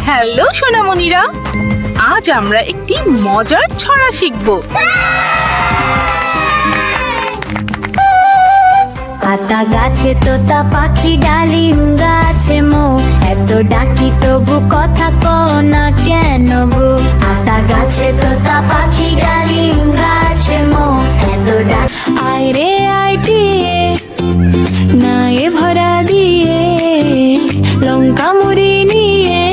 Hello সোনামণিরা, আজ আমরা একটি মজার ছড়া শিখব। আতা গাছে তোতা পাখি ডালিম গাছে মো, এত ডাকি তবু কথা কও না কেন গো। আতা গাছে তোতা পাখি ডালিম গাছে মো, এত ডাক আয় রে আইটিয়ে নায়ে ভরা দিয়ে, লঙ্কা মুড়ি নিয়ে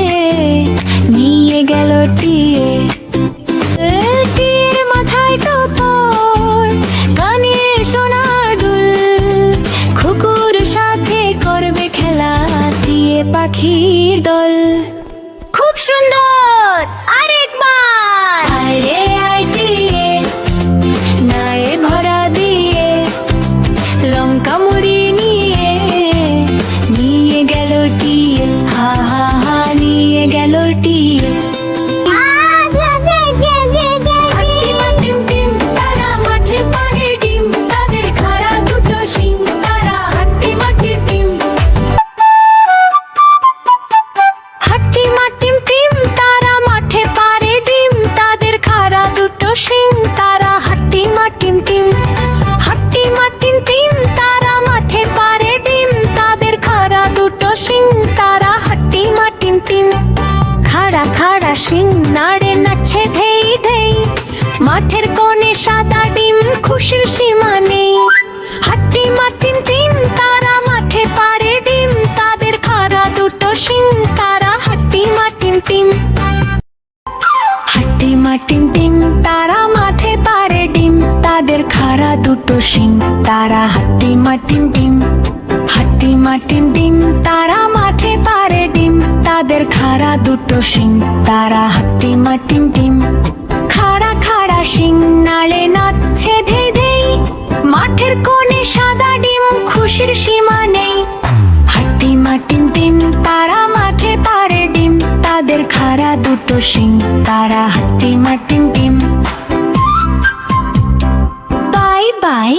নিয়ে গেল টিয়ে। টিয়ের মাথায় টোপর, কানে সোনার দুল, কুকুর সাথে করবে খেলা টিয়ে পাখির দল। খুব সুন্দর, আরেকবার। আয় রে আয় টিয়ে নায়ে ভরা দিয়ে, লঙ্কা মুড়ি নিয়ে নিয়ে গেল টিয়ে। হা হা হা নিয়ে গেল টিয়ে। সিং নাড়ে নাচছে ধেই ধেই, মাঠের কোণে সাদা ডিম, খুশির সীমা নেই। হাট্টি মাটিম টিম তারা মাঠে পারে ডিম, তাদের খাড়া দুটো শিং, তারা হাট্টি মাটিম টিম। হাট্টি মাটিম টিম তারা মাঠে পারে ডিম, তাদের খাড়া দুটো শিং, তারা হাট্টি মাটিম টিম। হাট্টি মাটিম টিম তারা মাঠে পারে ডিম, তাদের খাড়া দুটো শিং, তারা হাট্টি মাটিম টিম। খাড়া খাড়া শিং নালে নাচছে ধেই ধেই, মাঠের কোণে সাদা ডিম, খুশির সীমা নেই। হাট্টি মাটিম টিম তারা মাঠে পারে ডিম, তাদের খাড়া দুটো শিং, তারা হাট্টি মাটিম টিম। Bye bye.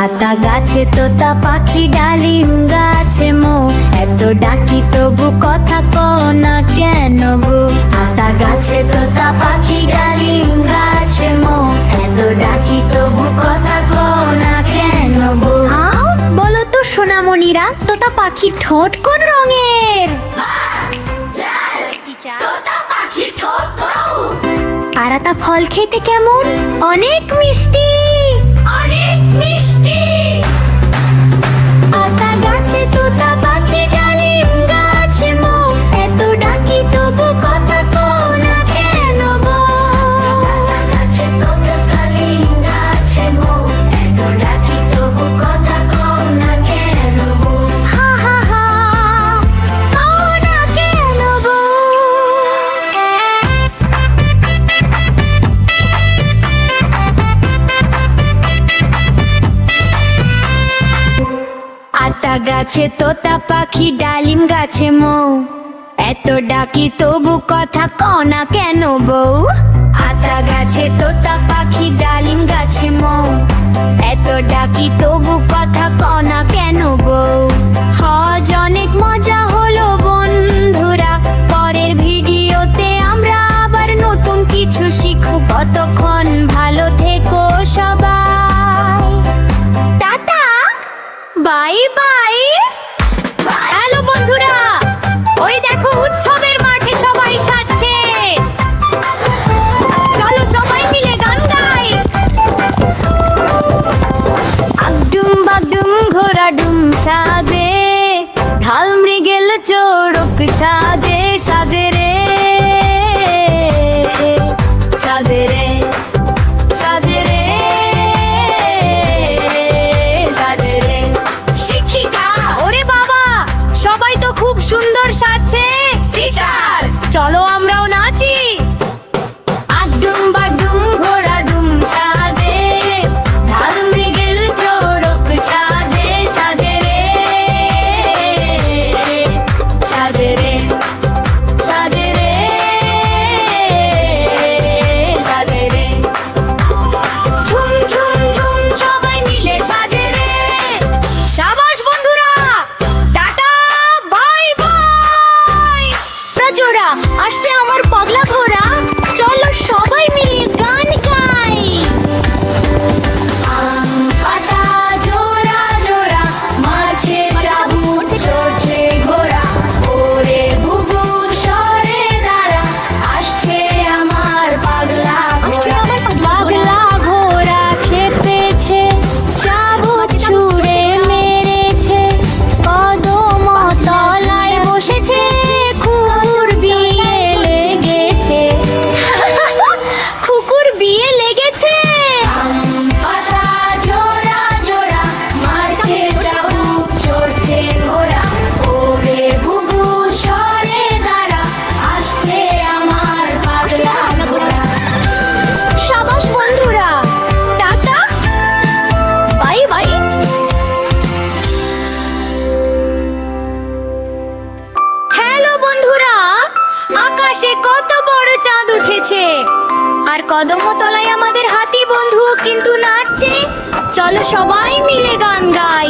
আতা গাছে তোতা পাখি ডালিম গাছে মো, এত ডাকি তবু কথা কও না কেন গো। আতা গাছে তোতা পাখি ডালিম গাছে মো, এত ডাকি তবু কথা কও না কেন গো। বলো তো সোনামণিরা, তোতা পাখির ঠোঁট কোন রঙের? আর আতা ফল খেতে কেমন? অনেক মিষ্টি, অনেক মিষ্টি। আতা গাছে তোতা পাখি ডালিম গাছে মো, এত ডাকি তবু কথা কও না কেন গো। গাছে তোতা ডালিম গাছে মো, এত ডাকি তবু কথা কও না কেন গো। হা হা হা কও না কেন গো। গাছে তোতা পাখি ডালিম গাছে মৌ, এত ডাকি তবু কথা কনা কেন বউ? আতা গাছে তোতা পাখি ডালিম গাছে মৌ, এত ডাকি তবু কথা কনা কেন বউ? আজ অনেক মজা হলো বন্ধুরা, পরের ভিডিওতে আমরা আবার নতুন কিছু শিখব। ততক্ষণ ভালো থেকো সবাই, টাটা, বাই বাই। হ্যালো বন্ধুরা, ওই দেখো উৎসবের মাঠে সবাই সাজছে, চলো সবাই মিলে গান গাই। আগডুম বাগডুম ঘোড়া ডুম সাজে, ঢাল মৃগেল চড়ক সাজে, সাজে রে সাজে রে সাজে রে সাজে রে। শিক্ষিকা, ওরে বাবা, সবাই তো খুব সুন্দর সাজছে। টিচার, চলো আমরাও নাচি। আগডুম বাগডুম ঘোড়া ডুম সাজে, ঢাল মৃগেল চড়ক সাজে, সাজে রে সাজে রে সাজে রে সাজে রে। ঝুম ঝুম ঝুম সবাই মিলে সাজে রে। সাবাস বন্ধুরা, টাটা, বাই বাই। প্রজোরা, আসছে আমার পাগলা ঘোড়া, চলো সবাই মিলে গান গাই। আম পাতা জোড়া জোড়া, মাঝে চাবুক চড়ছে ঘোড়া, ওরে বুবু সরে দাঁড়া, আসছে আমার পাগলা ঘোড়া। পাগলা ঘোড়া খেপেছে, চাবুক ছুঁড়ে মেরেছে, কদম তলায় বসেছে, কুকুর বিয়ে লেগেছে। কুকুর বিয়ে লেগেছে। পাতা জোড়া জোড়া, মাঝে চাবুক চড়ছে ঘোড়া, ওরে বুবু সরে দাঁড়া, আসছে আমার পাগলা ঘোড়া। সাবাস বন্ধুরা, টাটা, বাই বাই। হ্যালো বন্ধুরা, আকাশে কত বড় চাঁদ উঠেছে, আর কদমতলায় আমাদের হাতি বন্ধু কিন্তু নাচছে। চলো সবাই মিলে গান গাই।